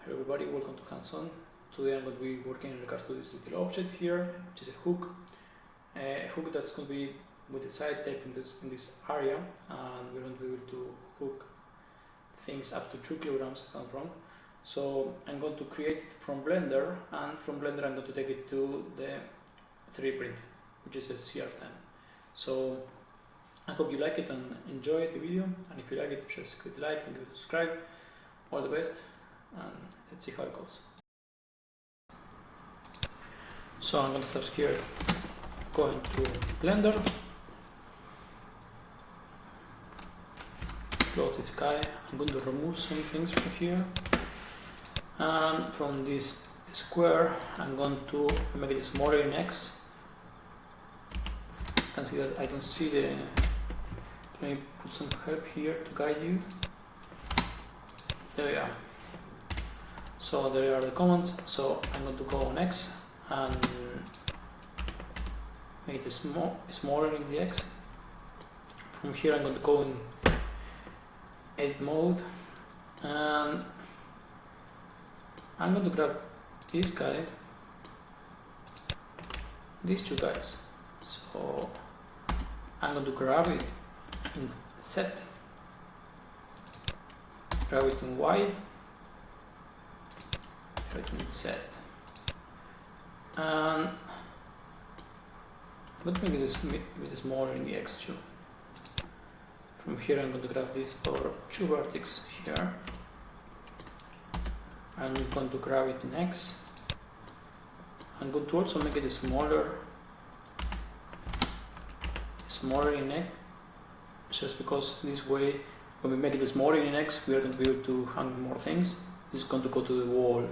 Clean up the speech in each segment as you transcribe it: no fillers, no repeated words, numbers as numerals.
Hello everybody, welcome to Hands-On. Today I'm going to be working in regards to this little object here, which is a hook. A hook that's going to be with the side tape in this area, and we're going to be able to hook things up to 2 kilograms if I'm not wrong. So I'm going to create it from Blender, and from Blender I'm going to take it to the 3D print, which is a CR10. So I hope you like it and enjoy the video, and if you like it, just click like and give it a subscribe. All the best, and let's see how it goes. So I'm going to start here, going to Blender, close this guy. I'm going to remove some things from here, and from this square I'm going to make it smaller in X. You can see that I don't see the. Let me put some help here to guide you. There we are. So there are the commands. So I'm going to go on X and make it smaller in the X. From here I'm going to go in edit mode, and I'm going to grab this guy, these two guys. So I'm going to grab it in set, grab it in Y, grab it in set, and I'm going to make this a bit smaller in the X too. From here I'm going to grab this for 2 vertices here, and I'm going to grab it in X. I'm going to also make it smaller in X, just because this way when we make it smaller in X, we are going to be able to hang more things. This is going to go to the wall,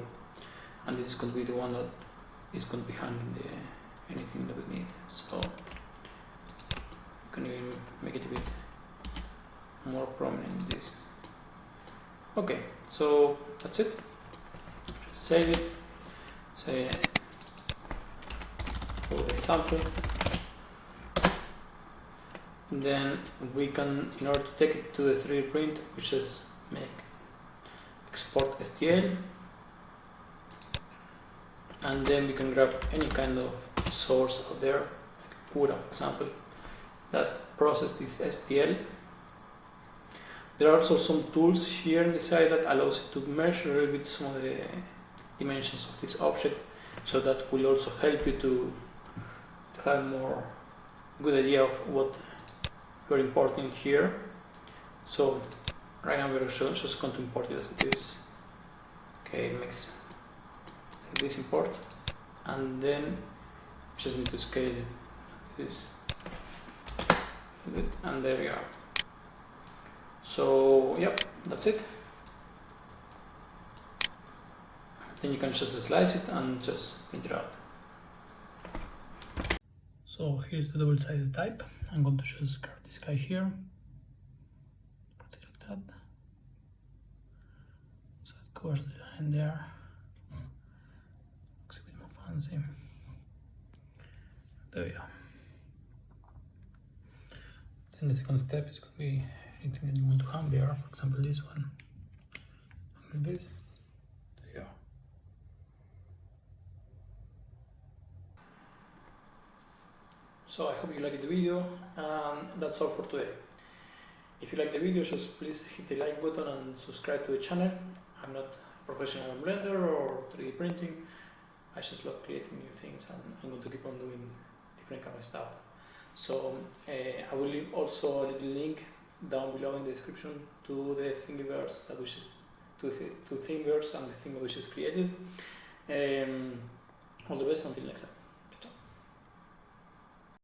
and this is going to be the one that is going to be hanging anything that we need. So you can even make it a bit more prominent. This. Okay, so that's it. Just save it. Say for the example. Then we can, in order to take it to the 3D print, we just make export STL, and then we can grab any kind of source out there, like Pura for example, that process this STL. There are also some tools here on the side that allows it to measure a little bit some of the dimensions of this object, so that will also help you to have a more good idea of what we're importing here. So right now we're just going to import it as it is. Okay, it makes this import, and then just need to scale this a bit, and there we are. So yep, that's it. Then you can just slice it and just print it out. So here's the double-sided type. I'm going to just grab this guy here, put it like that, so it covers the line there. Looks a bit more fancy. There we are. Then the second step is going to be anything that you want to hang there. For example, this one. Hang this. There you go. So I hope you liked the video, and that's all for today. If you like the video, just please hit the like button and subscribe to the channel. I'm not professional in Blender or 3D printing. I just love creating new things, and I'm going to keep on doing different kind of stuff. So I will leave also a little link down below in the description to the thingiverse that to thingiverse and the thing which is created. All the best, until next time.